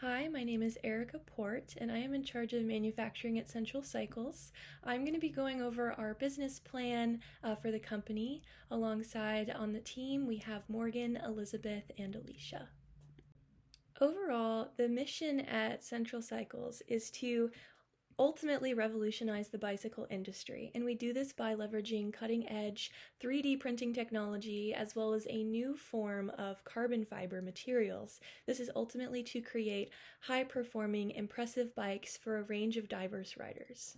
Hi, my name is Erica Port, and I am in charge of manufacturing at Central Cycles. I'm going to be going over our business plan for the company. Alongside on the team, we have Morgan, Elizabeth, and Alicia. Overall, the mission at Central Cycles is to ultimately revolutionize the bicycle industry, and we do this by leveraging cutting-edge 3D printing technology as well as a new form of carbon fiber materials. This is ultimately to create high-performing, impressive bikes for a range of diverse riders.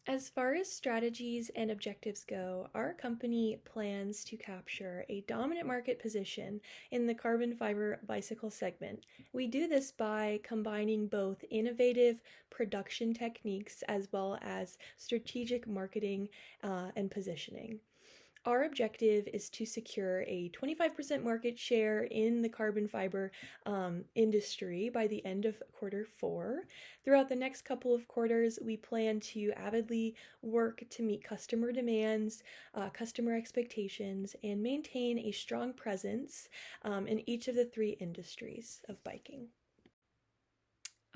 As far as strategies and objectives go, our company plans to capture a dominant market position in the carbon fiber bicycle segment. We do this by combining both innovative production techniques as well as strategic marketing and positioning. Our objective is to secure a 25% market share in the carbon fiber industry by the end of Q4. Throughout the next couple of quarters, we plan to avidly work to meet customer demands, customer expectations, and maintain a strong presence in each of the three industries of biking.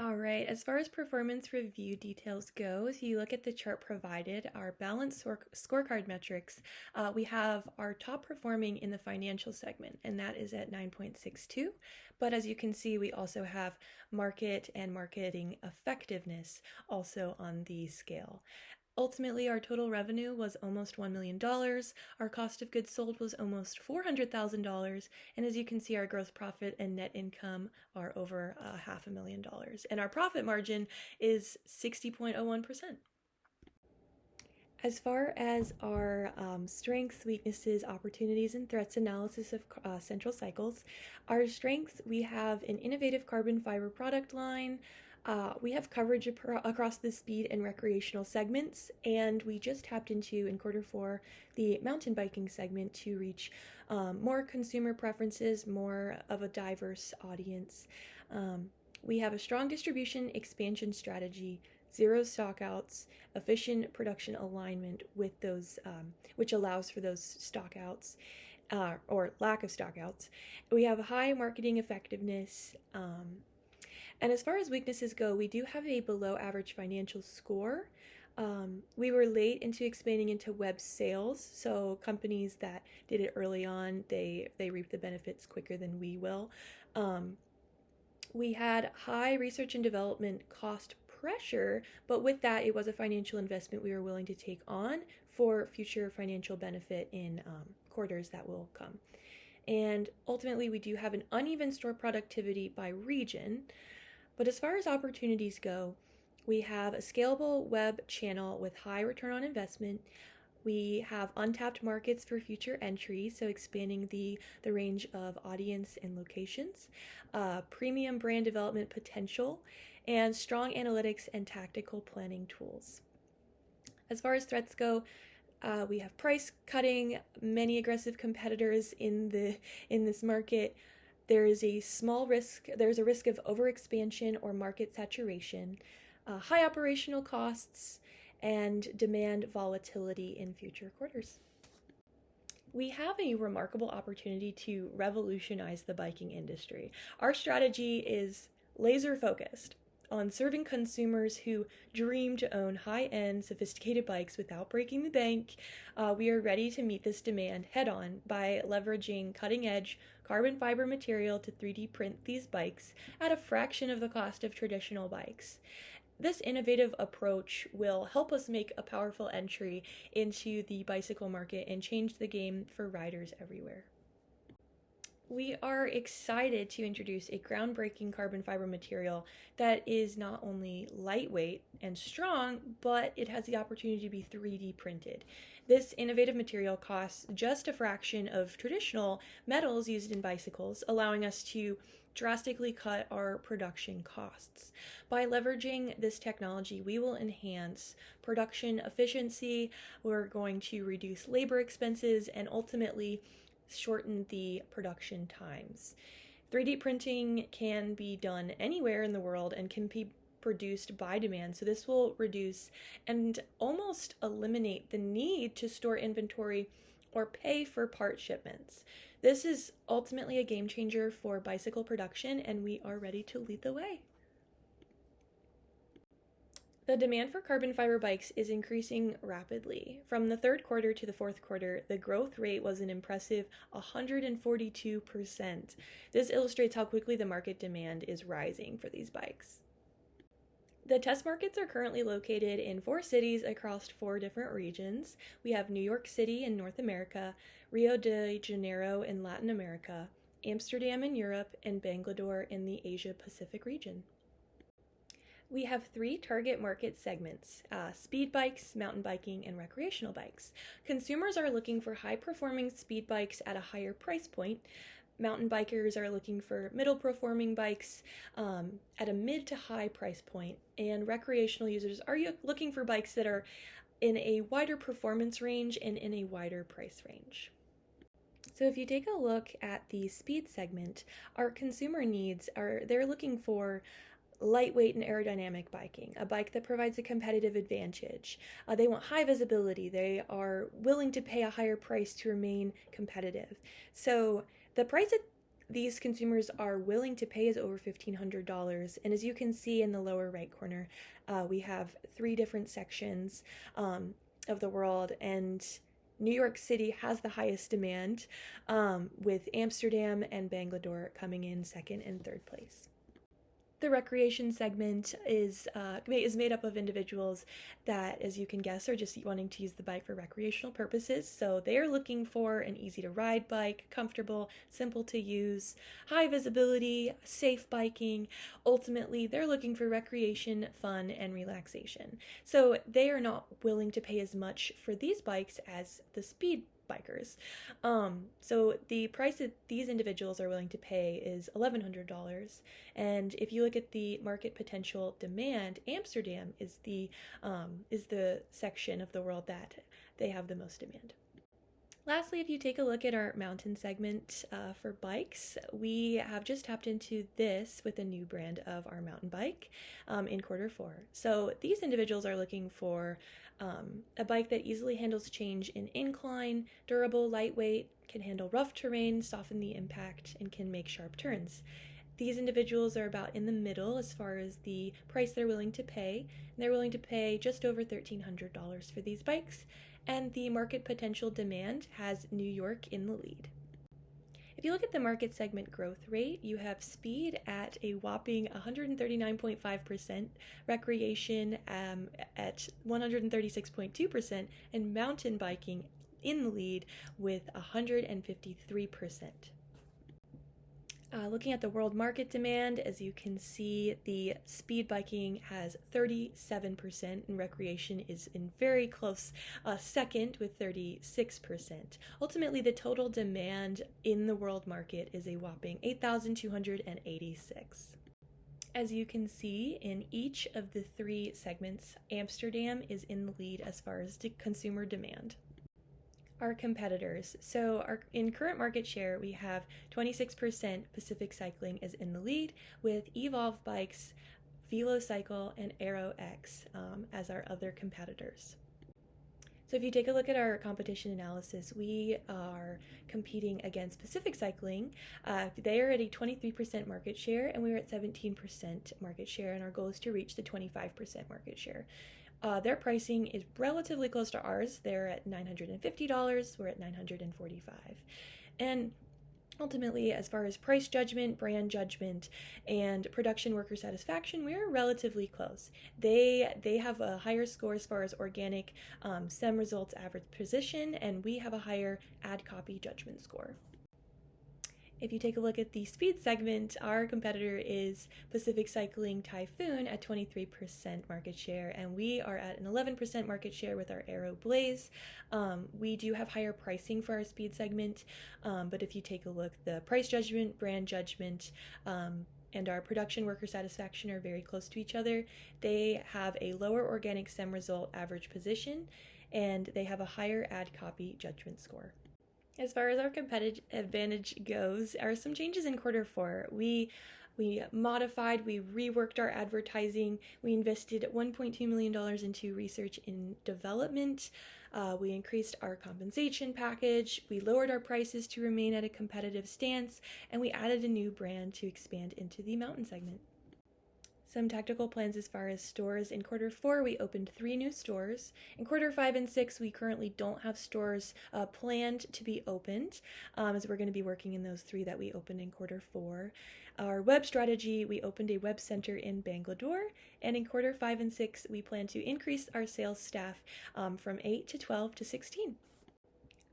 All right, as far as performance review details go, if you look at the chart provided, our balanced scorecard metrics, we have our top performing in the financial segment, and that is at 9.62. But as you can see, we also have market and marketing effectiveness also on the scale. Ultimately, our total revenue was almost $1 million. Our cost of goods sold was almost $400,000. And as you can see, our gross profit and net income are over $500,000. And our profit margin is 60.01%. As far as our strengths, weaknesses, opportunities, and threats analysis of Central Cycles, our strengths, we have an innovative carbon fiber product line. We have coverage across the speed and recreational segments, and we just tapped into, in Q4, the mountain biking segment to reach more consumer preferences, more of a diverse audience. We have a strong distribution expansion strategy, zero stockouts, efficient production alignment with those, which allows for those stockouts or lack of stockouts. We have a high marketing effectiveness. And as far as weaknesses go, we do have a below average financial score. We were late into expanding into web sales, so companies that did it early on, they reap the benefits quicker than we will. We had high research and development cost pressure, but with that, it was a financial investment we were willing to take on for future financial benefit in quarters that will come. And ultimately, we do have an uneven store productivity by region. But as far as opportunities go, we have a scalable web channel with high return on investment. We have untapped markets for future entry, so expanding the range of audience and locations, premium brand development potential, and strong analytics and tactical planning tools. As far as threats go, we have price cutting, many aggressive competitors in this market. There's a risk of overexpansion or market saturation, high operational costs, and demand volatility in future quarters. We have a remarkable opportunity to revolutionize the biking industry. Our strategy is laser focused on serving consumers who dream to own high-end, sophisticated bikes without breaking the bank. We are ready to meet this demand head-on by leveraging cutting-edge carbon fiber material to 3D print these bikes at a fraction of the cost of traditional bikes. This innovative approach will help us make a powerful entry into the bicycle market and change the game for riders everywhere. We are excited to introduce a groundbreaking carbon fiber material that is not only lightweight and strong, but it has the opportunity to be 3D printed. This innovative material costs just a fraction of traditional metals used in bicycles, allowing us to drastically cut our production costs. By leveraging this technology, we will enhance production efficiency, we're going to reduce labor expenses, and ultimately shorten the production times. 3D printing can be done anywhere in the world and can be produced by demand, so this will reduce and almost eliminate the need to store inventory or pay for part shipments. This is ultimately a game changer for bicycle production, and we are ready to lead the way. The demand for carbon fiber bikes is increasing rapidly. From the third quarter to the fourth quarter, the growth rate was an impressive 142%. This illustrates how quickly the market demand is rising for these bikes. The test markets are currently located in 4 cities across 4 different regions. We have New York City in North America, Rio de Janeiro in Latin America, Amsterdam in Europe, and Bangalore in the Asia Pacific region. We have 3 target market segments: speed bikes, mountain biking, and recreational bikes. Consumers are looking for high-performing speed bikes at a higher price point. Mountain bikers are looking for middle-performing bikes at a mid to high price point. And recreational users are looking for bikes that are in a wider performance range and in a wider price range. So if you take a look at the speed segment, our consumer needs they're looking for lightweight and aerodynamic biking, a bike that provides a competitive advantage. They want high visibility. They are willing to pay a higher price to remain competitive. So the price that these consumers are willing to pay is over $1,500. And as you can see in the lower right corner, we have 3 different sections of the world, and New York City has the highest demand, with Amsterdam and Bangalore coming in second and third place. The recreation segment is made up of individuals that, as you can guess, are just wanting to use the bike for recreational purposes. So they are looking for an easy-to-ride bike, comfortable, simple to use, high visibility, safe biking. Ultimately, they're looking for recreation, fun, and relaxation. So they are not willing to pay as much for these bikes as the speed bikers. So the price that these individuals are willing to pay is $1,100. And if you look at the market potential demand, Amsterdam is the section of the world that they have the most demand. Lastly, if you take a look at our mountain segment for bikes, we have just tapped into this with a new brand of our mountain bike in quarter 4. So these individuals are looking for a bike that easily handles change in incline, durable, lightweight, can handle rough terrain, soften the impact, and can make sharp turns. These individuals are about in the middle as far as the price they're willing to pay. And they're willing to pay just over $1,300 for these bikes, and the market potential demand has New York in the lead. If you look at the market segment growth rate, you have speed at a whopping 139.5%, recreation at 136.2%, and mountain biking in the lead with 153%. Looking at the world market demand, as you can see, the speed biking has 37%, and recreation is in very close second with 36%. Ultimately, the total demand in the world market is a whopping 8,286. As you can see, in each of the 3 segments, Amsterdam is in the lead as far as consumer demand. Our competitors. So in current market share, we have 26% Pacific Cycling is in the lead, with Evolve Bikes, VeloCycle, and AeroX as our other competitors. So if you take a look at our competition analysis, we are competing against Pacific Cycling. They are at a 23% market share, and we are at 17% market share, and our goal is to reach the 25% market share. Their pricing is relatively close to ours. They're at $950, we're at $945. And ultimately, as far as price judgment, brand judgment, and production worker satisfaction, we're relatively close. They have a higher score as far as organic SEM results average position, and we have a higher ad copy judgment score. If you take a look at the speed segment, our competitor is Pacific Cycling Typhoon at 23% market share, and we are at an 11% market share with our Aero Blaze. We do have higher pricing for our speed segment, but if you take a look, the price judgment, brand judgment, and our production worker satisfaction are very close to each other. They have a lower organic SEM result average position, and they have a higher ad copy judgment score. As far as our competitive advantage goes, are some changes in quarter 4. We We modified, we reworked our advertising. We invested $1.2 million into research and development. We increased our compensation package. We lowered our prices to remain at a competitive stance, and we added a new brand to expand into the mountain segment. Some tactical plans as far as stores. In Q4, we opened 3 new stores. In Q5 and 6, we currently don't have stores planned to be opened, as we're going to be working in those 3 that we opened in Q4. Our web strategy, we opened a web center in Bangalore, and in Q5 and 6, we plan to increase our sales staff from 8 to 12 to 16.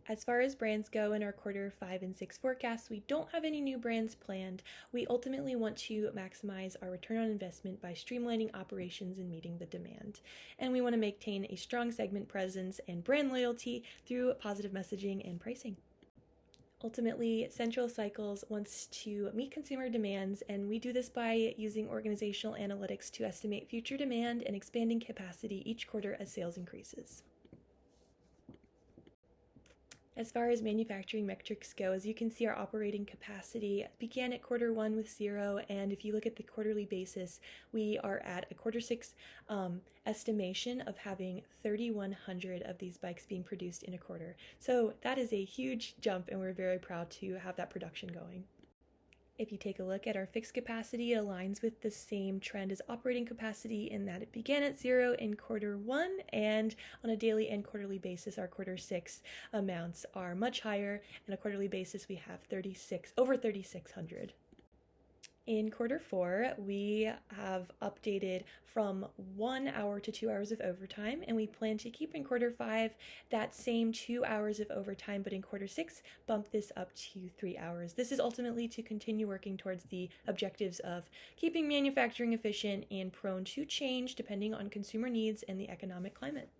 As far as brands go in our Q5 and 6 forecasts, we don't have any new brands planned. We ultimately want to maximize our return on investment by streamlining operations and meeting the demand. And we want to maintain a strong segment presence and brand loyalty through positive messaging and pricing. Ultimately, Central Cycles wants to meet consumer demands, and we do this by using organizational analytics to estimate future demand and expanding capacity each quarter as sales increases. As far as manufacturing metrics go, as you can see, our operating capacity began at Q1 with 0, and if you look at the quarterly basis, we are at a Q6 estimation of having 3,100 of these bikes being produced in a quarter. So that is a huge jump, and we're very proud to have that production going. If you take a look at our fixed capacity, it aligns with the same trend as operating capacity in that it began at 0 in Q1, and on a daily and quarterly basis, our Q6 amounts are much higher. On a quarterly basis, we have over 3,600. In Q4, we have updated from 1 hour to 2 hours of overtime, and we plan to keep in Q5 that same 2 hours of overtime, but in Q6, bump this up to 3 hours. This is ultimately to continue working towards the objectives of keeping manufacturing efficient and prone to change depending on consumer needs and the economic climate.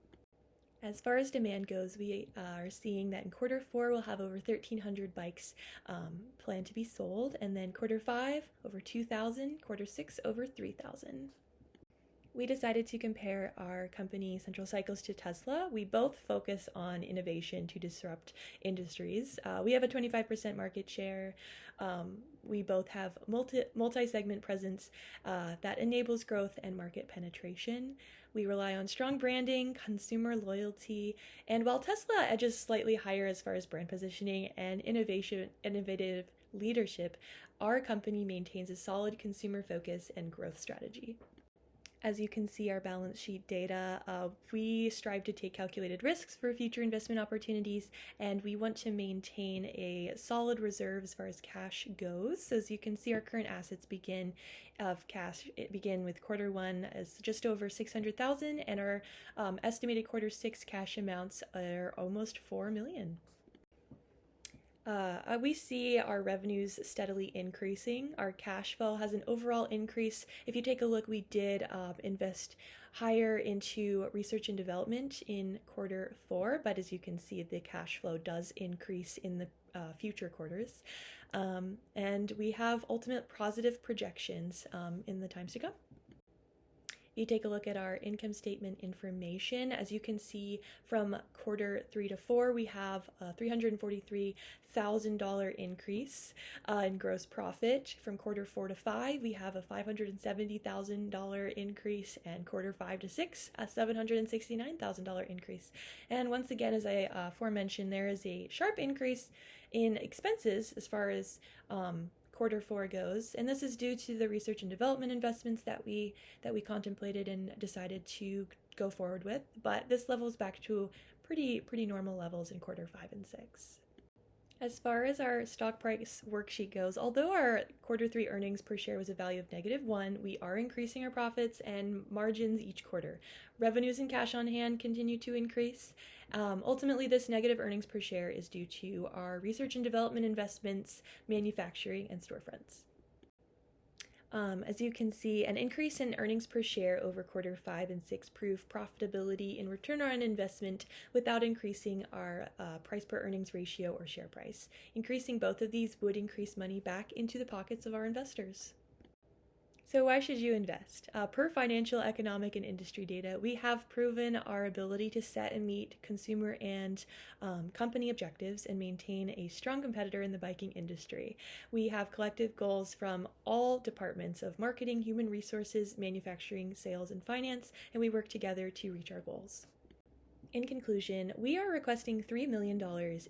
As far as demand goes, we are seeing that in Q4 we'll have over 1,300 bikes planned to be sold, and then Q5 over 2,000, Q6 over 3,000. We decided to compare our company Central Cycles to Tesla. We both focus on innovation to disrupt industries. We have a 25% market share. We both have multi-segment presence that enables growth and market penetration. We rely on strong branding, consumer loyalty, and while Tesla edges slightly higher as far as brand positioning and innovative leadership, our company maintains a solid consumer focus and growth strategy. As you can see our balance sheet data, we strive to take calculated risks for future investment opportunities, and we want to maintain a solid reserve as far as cash goes. So as you can see, our current assets begin with Q1 as just over $600,000, and our estimated Q6 cash amounts are almost $4 million. We see our revenues steadily increasing. Our cash flow has an overall increase. If you take a look, we did invest higher into research and development in Q4, but as you can see, the cash flow does increase in the future quarters. And we have ultimate positive projections in the times to come. You take a look at our income statement information. As you can see, from Q3 to 4, we have a $343,000 increase in gross profit. From Q4 to 5, we have a $570,000 increase, and Q5 to 6, a $769,000 increase. And once again, as I aforementioned, there is a sharp increase in expenses as far as Q4 goes, and this is due to the research and development investments that we contemplated and decided to go forward with. But this levels back to pretty normal levels in Q5 and 6. As far as our stock price worksheet goes, although our Q3 earnings per share was a value of -1, we are increasing our profits and margins each quarter. Revenues and cash on hand continue to increase. Ultimately, this negative earnings per share is due to our research and development investments, manufacturing, and storefronts. As you can see, an increase in earnings per share over Q5 and 6 prove profitability in return on investment without increasing our price per earnings ratio or share price. Increasing both of these would increase money back into the pockets of our investors. So, why should you invest? Per financial, economic, and industry data, we have proven our ability to set and meet consumer and company objectives and maintain a strong competitor in the biking industry. We have collective goals from all departments of marketing, human resources, manufacturing, sales, and finance, and we work together to reach our goals. In conclusion, we are requesting $3 million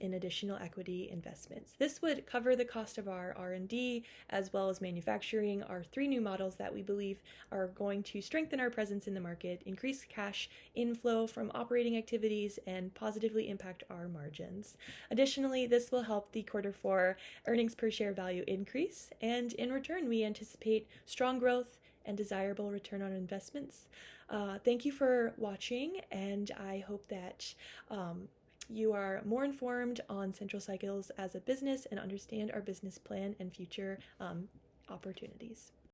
in additional equity investments. This would cover the cost of our R&D as well as manufacturing our 3 new models that we believe are going to strengthen our presence in the market, increase cash inflow from operating activities, and positively impact our margins. Additionally, this will help the Q4 earnings per share value increase, and in return, we anticipate strong growth and desirable return on investments. Thank you for watching, and I hope that you are more informed on Central Cycles as a business and understand our business plan and future opportunities.